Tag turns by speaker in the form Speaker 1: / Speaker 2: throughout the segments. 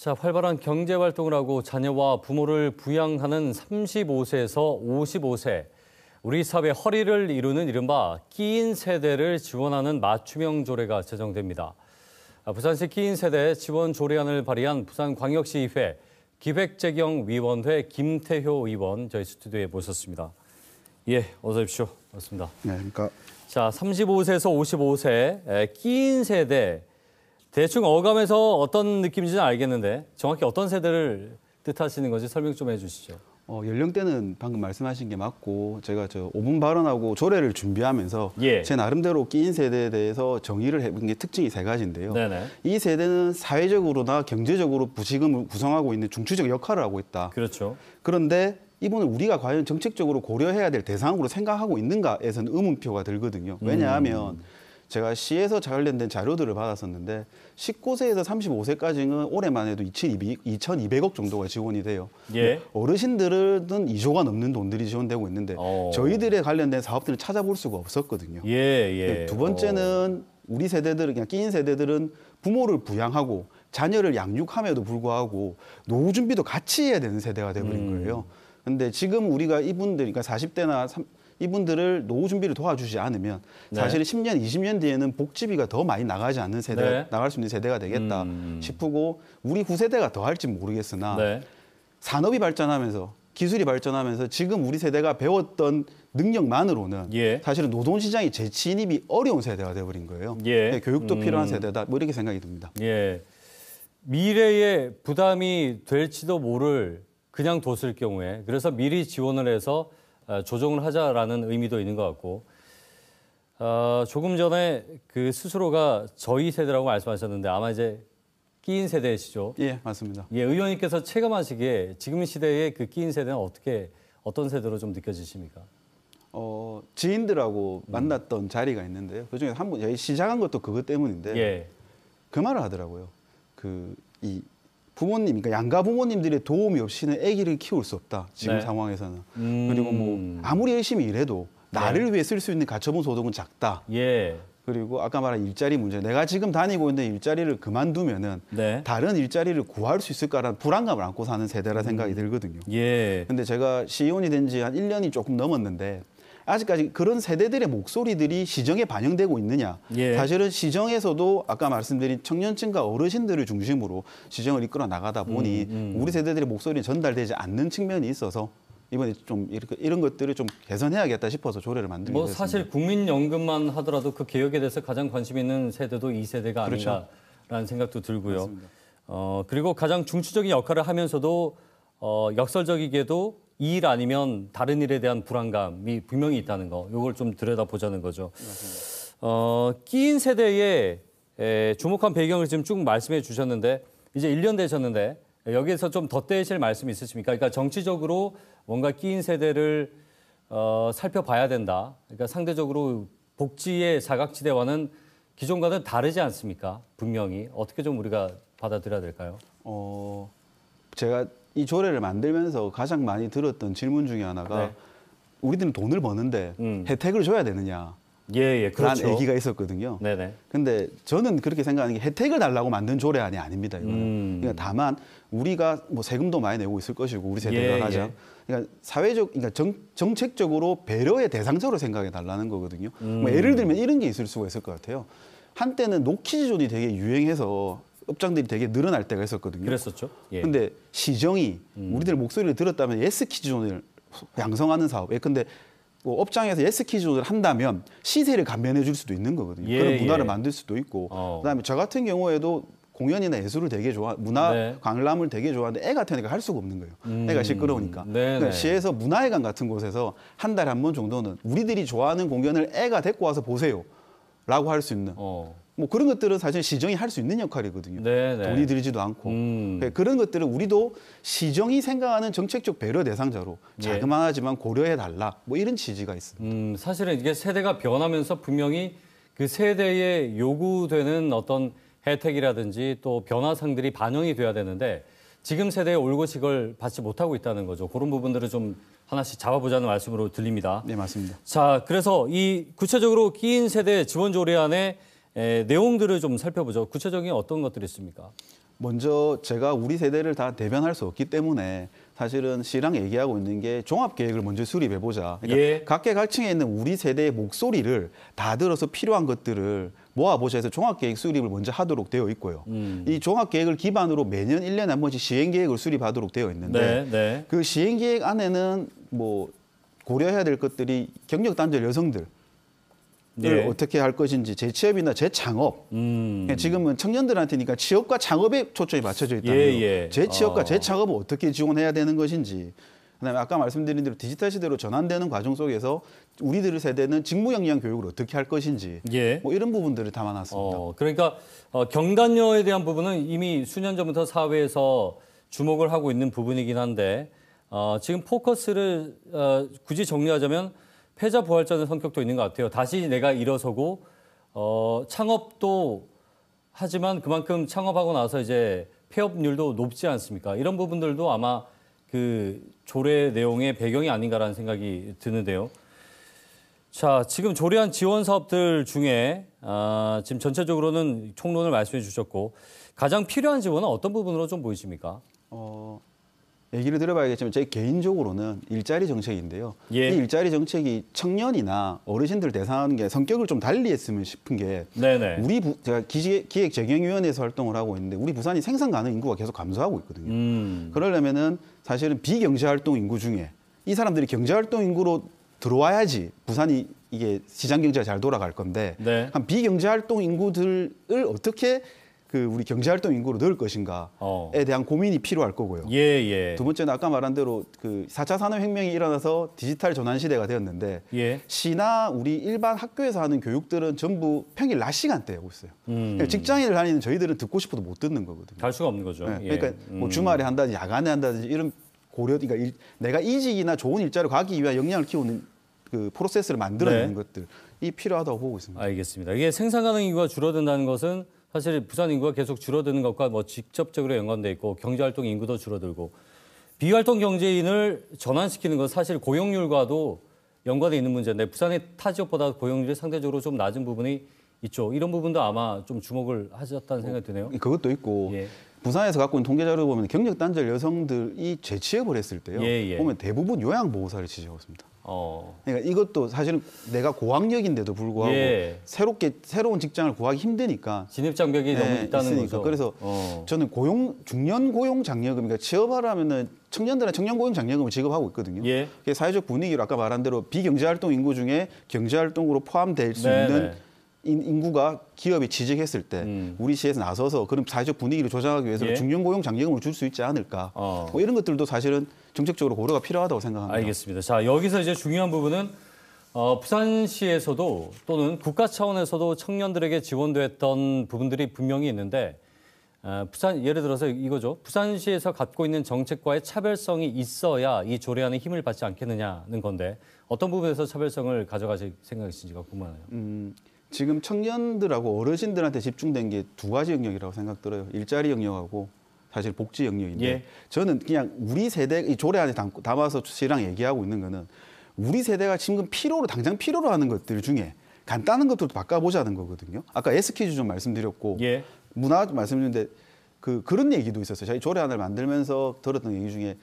Speaker 1: 자, 활발한 경제 활동을 하고 자녀와 부모를 부양하는 35세에서 55세. 우리 사회 허리를 이루는 이른바 끼인 세대를 지원하는 맞춤형 조례가 제정됩니다. 부산시 끼인 세대 지원 조례안을 발의한 부산광역시의회 기획재경위원회 김태효 의원 저희 스튜디오에 모셨습니다. 예, 어서 오십시오. 반갑습니다.
Speaker 2: 네, 그러니까
Speaker 1: 자, 35세에서 55세 끼인 세대. 대충 어감에서 어떤 느낌인지는 알겠는데 정확히 어떤 세대를 뜻하시는 건지 설명 좀 해주시죠.
Speaker 2: 연령대는 방금 말씀하신 게 맞고 제가 5분 발언하고 조례를 준비하면서 제 나름대로 끼인 세대에 대해서 정의를 해본 게 특징이 세 가지인데요.
Speaker 1: 네네.
Speaker 2: 이 세대는 사회적으로나 경제적으로 부지금을 구성하고 있는 중추적 역할을 하고 있다.
Speaker 1: 그렇죠.
Speaker 2: 그런데 이분을 우리가 과연 정책적으로 고려해야 될 대상으로 생각하고 있는가에서는 의문표가 들거든요. 왜냐하면 제가 시에서 관련된 자료들을 받았었는데 19세에서 35세까지는 올해만 해도 2,200억 정도가 지원이 돼요.
Speaker 1: 예.
Speaker 2: 어르신들은 2조가 넘는 돈들이 지원되고 있는데 저희들에 관련된 사업들을 찾아볼 수가 없었거든요.
Speaker 1: 예.
Speaker 2: 두 번째는 우리 세대들은 그냥 끼인 세대들은 부모를 부양하고 자녀를 양육함에도 불구하고 노후 준비도 같이 해야 되는 세대가 돼버린 거예요. 근데 지금 우리가 이분들, 그러니까 40대나 이분들을 노후 준비를 도와주지 않으면 사실 10년, 20년 뒤에는 복지비가 더 많이 나가지 않는 세대, 나갈 수 있는 세대가 되겠다 싶고 우리 후세대가 더 할지 모르겠으나 산업이 발전하면서 기술이 발전하면서 지금 우리 세대가 배웠던 능력만으로는 사실은 노동시장이 재취인입이 어려운 세대가 돼버린 거예요. 교육도 필요한 세대다. 뭐 이렇게 생각이 듭니다.
Speaker 1: 미래에 부담이 될지도 모를 그냥 뒀을 경우에 그래서 미리 지원을 해서 조정을 하자라는 의미도 있는 것 같고 조금 전에 그 스스로가 저희 세대라고 말씀하셨는데 아마 이제 끼인 세대시죠?
Speaker 2: 예, 맞습니다.
Speaker 1: 예, 의원님께서 체감하시기에 지금 시대의 그 끼인 세대는 어떤 세대로 좀 느껴지십니까?
Speaker 2: 지인들하고 만났던 자리가 있는데요. 그중에 한 분, 시작한 것도 그것 때문인데 그 말을 하더라고요. 이 부모님, 그러니까 양가 부모님들의 도움이 없이는 아기를 키울 수 없다. 지금 상황에서는. 그리고 뭐 아무리 열심히 일해도 나를 위해 쓸 수 있는 가처분 소득은 작다. 그리고 아까 말한 일자리 문제. 내가 지금 다니고 있는 일자리를 그만두면은 다른 일자리를 구할 수 있을까라는 불안감을 안고 사는 세대라 생각이 들거든요. 근데 제가 시의원이 된 지 한 1년이 조금 넘었는데 아직까지 그런 세대들의 목소리들이 시정에 반영되고 있느냐. 사실은 시정에서도 아까 말씀드린 청년층과 어르신들을 중심으로 시정을 이끌어 나가다 보니 우리 세대들의 목소리는 전달되지 않는 측면이 있어서 이번에 좀 이런 것들을 좀 개선해야겠다 싶어서 조례를 만들게 됐습니다.
Speaker 1: 사실 국민연금만 하더라도 그 개혁에 대해서 가장 관심 있는 세대도 이 세대가 아닌가라는 생각도 들고요. 그리고 가장 중추적인 역할을 하면서도 역설적이게도 이 일 아니면 다른 일에 대한 불안감이 분명히 있다는 거, 이걸 좀 들여다보자는 거죠. 끼인 세대에 주목한 배경을 지금 쭉 말씀해 주셨는데 이제 1년 되셨는데 여기에서 좀 덧대실 말씀이 있으십니까? 그러니까 정치적으로 뭔가 끼인 세대를 살펴봐야 된다. 그러니까 상대적으로 복지의 사각지대와는 기존과는 다르지 않습니까? 분명히. 어떻게 좀 우리가 받아들여야 될까요?
Speaker 2: 제가 이 조례를 만들면서 가장 많이 들었던 질문 중에 하나가 우리들은 돈을 버는데 혜택을 줘야 되느냐.
Speaker 1: 그렇죠.
Speaker 2: 라는 얘기가 있었거든요. 근데 저는 그렇게 생각하는 게 혜택을 달라고 만든 조례안이 아닙니다. 이거는. 그러니까 다만 우리가 뭐 세금도 많이 내고 있을 것이고 우리 세대가 가장. 그러니까 그러니까 정책적으로 배려의 대상자로 생각해 달라는 거거든요. 뭐 예를 들면 이런 게 있을 수가 있을 것 같아요. 한때는 노키즈존이 되게 유행해서 업장들이 되게 늘어날 때가 있었거든요.
Speaker 1: 그랬었죠.
Speaker 2: 근데 시정이 우리들 목소리를 들었다면 예스키즈존을 양성하는 사업. 근데 뭐 업장에서 예스키즈존을 한다면 시세를 감면해 줄 수도 있는 거거든요. 그런 문화를 만들 수도 있고. 그다음에 저 같은 경우에도 공연이나 예술을 되게 문화 관람을 되게 좋아하는데 애 같은 애가 할 수가 없는 거예요. 애가 시끄러우니까. 그러니까 시에서 문화회관 같은 곳에서 한 달에 한 번 정도는 우리들이 좋아하는 공연을 애가 데리고 와서 보세요. 라고 할 수 있는. 뭐 그런 것들은 사실 시정이 할 수 있는 역할이거든요. 돈이 들지도 않고. 그런 것들은 우리도 시정이 생각하는 정책적 배려 대상자로 자그마하지만 고려해달라. 뭐 이런 취지가 있습니다.
Speaker 1: 사실은 이게 세대가 변하면서 분명히 그 세대에 요구되는 어떤 혜택이라든지 또 변화상들이 반영이 돼야 되는데 지금 세대의 올곧이 그걸 받지 못하고 있다는 거죠. 그런 부분들을 좀 하나씩 잡아보자는 말씀으로 들립니다.
Speaker 2: 네, 맞습니다.
Speaker 1: 자, 그래서 이 구체적으로 끼인 세대 지원 조례안의 내용들을 좀 살펴보죠. 구체적인 어떤 것들이 있습니까?
Speaker 2: 먼저 제가 우리 세대를 다 대변할 수 없기 때문에 사실은 시랑 얘기하고 있는 게 종합계획을 먼저 수립해보자. 그러니까
Speaker 1: 예.
Speaker 2: 각계각층에 있는 우리 세대의 목소리를 다 들어서 필요한 것들을 모아보자 해서 종합계획 수립을 먼저 하도록 되어 있고요. 이 종합계획을 기반으로 매년 1년에 한 번씩 시행계획을 수립하도록 되어 있는데
Speaker 1: 네.
Speaker 2: 그 시행계획 안에는 뭐 고려해야 될 것들이 경력단절 여성들 을 어떻게 할 것인지 재취업이나 재창업. 지금은 청년들한테니까 취업과 창업에 초점이 맞춰져 있다고요. 재취업과 재창업을 어떻게 지원해야 되는 것인지. 그다음에 아까 말씀드린 대로 디지털 시대로 전환되는 과정 속에서 우리들 세대는 직무 역량 교육을 어떻게 할 것인지. 뭐 이런 부분들을 담아놨습니다.
Speaker 1: 그러니까 경단녀에 대한 부분은 이미 수년 전부터 사회에서 주목을 하고 있는 부분이긴 한데 지금 포커스를 굳이 정리하자면 패자 부활전의 성격도 있는 것 같아요. 다시 내가 일어서고 창업도 하지만 그만큼 창업하고 나서 이제 폐업률도 높지 않습니까? 이런 부분들도 아마 그 조례 내용의 배경이 아닌가라는 생각이 드는데요. 자, 지금 조례안 지원 사업들 중에 지금 전체적으로는 총론을 말씀해 주셨고 가장 필요한 지원은 어떤 부분으로 좀 보이십니까?
Speaker 2: 얘기를 들어봐야겠지만 제 개인적으로는 일자리 정책인데요. 이 일자리 정책이 청년이나 어르신들 대상하는 게 성격을 좀 달리했으면 싶은 게 제가 기획재경위원회에서 활동을 하고 있는데 우리 부산이 생산 가능 인구가 계속 감소하고 있거든요. 그러려면은 사실은 비경제활동 인구 중에 이 사람들이 경제활동 인구로 들어와야지 부산이 이게 시장 경제가 잘 돌아갈 건데 한 비경제활동 인구들을 어떻게 우리 경제활동 인구로 넣을 것인가에 대한 고민이 필요할 거고요. 두 번째는 아까 말한 대로 4차 산업혁명이 일어나서 디지털 전환 시대가 되었는데 시나 우리 일반 학교에서 하는 교육들은 전부 평일 낮 시간대에 하고 있어요. 직장인을 다니는 저희들은 듣고 싶어도 못 듣는 거거든요.
Speaker 1: 갈 수가 없는 거죠.
Speaker 2: 그러니까 뭐 주말에 한다든지 야간에 한다든지 이런 그러니까 내가 이직이나 좋은 일자리를 가기 위한 역량을 키우는 그 프로세스를 만들어내는 것들이 필요하다고 보고 있습니다.
Speaker 1: 알겠습니다. 이게 생산 가능 인구가 줄어든다는 것은 사실 부산 인구가 계속 줄어드는 것과 뭐 직접적으로 연관돼 있고 경제활동 인구도 줄어들고 비활동 경제인을 전환시키는 건 사실 고용률과도 연관돼 있는 문제인데 부산의 타 지역보다 고용률이 상대적으로 좀 낮은 부분이 있죠. 이런 부분도 아마 좀 주목을 하셨다는 생각이 드네요.
Speaker 2: 그것도 있고 부산에서 갖고 있는 통계 자료를 보면 경력 단절 여성들이 재취업을 했을 때요. 보면 대부분 요양보호사를 취직하고 있습니다. 그러니까 이것도 사실은 내가 고학력인데도 불구하고 새로운 직장을 구하기 힘드니까
Speaker 1: 진입 장벽이 너무 있다는 거죠.
Speaker 2: 그래서 저는 중년 고용 장려금, 그러니까 취업하려면은 청년들은 청년 고용 장려금을 지급하고 있거든요. 사회적 분위기로 아까 말한 대로 비경제활동 인구 중에 경제활동으로 포함될 수 있는 인구가 기업에 취직했을 때 우리 시에서 나서서 그런 사회적 분위기를 조장하기 위해서 중년 고용 장려금을 줄 수 있지 않을까. 뭐 이런 것들도 사실은 정책적으로 고려가 필요하다고 생각합니다.
Speaker 1: 알겠습니다. 자, 여기서 이제 중요한 부분은 부산시에서도 또는 국가 차원에서도 청년들에게 지원됐던 부분들이 분명히 있는데 예를 들어서 이거죠. 부산시에서 갖고 있는 정책과의 차별성이 있어야 이 조례안에 힘을 받지 않겠느냐는 건데 어떤 부분에서 차별성을 가져가실 생각이신지가 궁금하네요.
Speaker 2: 지금 청년들하고 어르신들한테 집중된 게 두 가지 영역이라고 생각 들어요. 일자리 영역하고 사실 복지 영역인데 저는 그냥 우리 세대 이 조례 안에 담아서 시랑 얘기하고 있는 거는 우리 세대가 지금 당장 필요로 하는 것들 중에 간단한 것들도 바꿔보자는 거거든요. 아까 S퀴즈 좀 말씀드렸고 문화 말씀드렸는데 그런 얘기도 있었어요. 저희 조례안을 만들면서 들었던 얘기 중에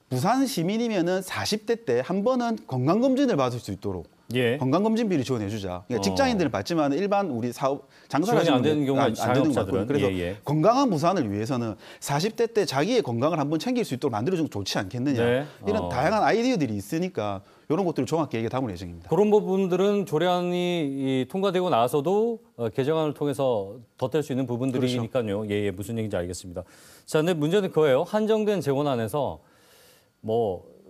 Speaker 2: 부산 시민이면은 40대 때 한 번은 건강검진을 받을 수 있도록 건강검진비를 지원해주자. 그러니까 직장인들은 받지만 일반 우리 장사를 하시는
Speaker 1: 안 되는 경우가
Speaker 2: 안 되는 것 같거든요. 그래서 건강한 부산을 위해서는 40대 때 자기의 건강을 한번 챙길 수 있도록 만들어주면 좋지 않겠느냐. 이런 다양한 아이디어들이 있으니까 이런 것들을 종합계획에 담을 예정입니다.
Speaker 1: 그런 부분들은 조례안이 통과되고 나서도 개정안을 통해서 덧댈 수 있는 부분들이니까요. 무슨 얘기인지 알겠습니다. 자, 근데 문제는 그거예요. 한정된 재원안에서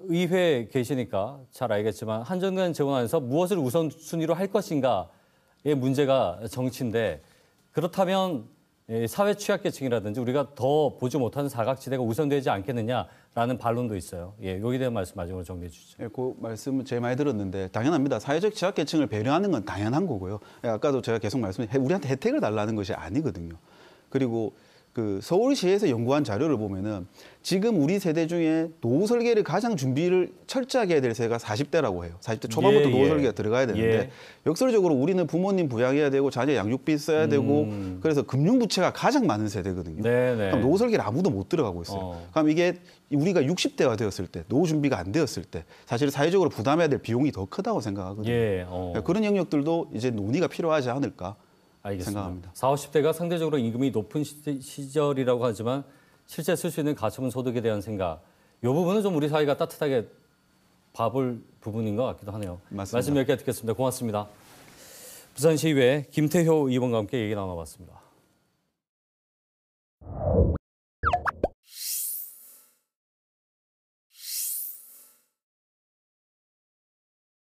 Speaker 1: 의회에 계시니까 잘 알겠지만 한정된 재원안에서 무엇을 우선순위로 할 것인가의 문제가 정치인데 그렇다면 사회 취약계층이라든지 우리가 더 보지 못하는 사각지대가 우선되지 않겠느냐라는 반론도 있어요. 여기에 대한 말씀 마지막으로 정리해 주시죠.
Speaker 2: 그 말씀은 제일 많이 들었는데 당연합니다. 사회적 취약계층을 배려하는 건 당연한 거고요. 아까도 제가 계속 우리한테 혜택을 달라는 것이 아니거든요. 그리고 그 서울시에서 연구한 자료를 보면은 지금 우리 세대 중에 노후 설계를 가장 준비를 철저하게 해야 될 세가 40대라고 해요. 40대 초반부터 노후 설계가 들어가야 되는데 역설적으로 우리는 부모님 부양해야 되고 자녀 양육비 써야 되고 그래서 금융 부채가 가장 많은 세대거든요. 그럼 노후 설계를 아무도 못 들어가고 있어요. 그럼 이게 우리가 60대가 되었을 때 노후 준비가 안 되었을 때 사실 사회적으로 부담해야 될 비용이 더 크다고 생각하거든요. 그런 영역들도 이제 논의가 필요하지 않을까 생각합니다.
Speaker 1: 40, 50대가 상대적으로 임금이 높은 시절이라고 하지만 실제 쓸 수 있는 가처분 소득에 대한 생각, 이 부분은 좀 우리 사회가 따뜻하게 봐볼 부분인 것 같기도 하네요.
Speaker 2: 맞습니다.
Speaker 1: 말씀 몇 개 듣겠습니다. 고맙습니다. 부산시의회 김태효 의원과 함께 얘기 나눠봤습니다.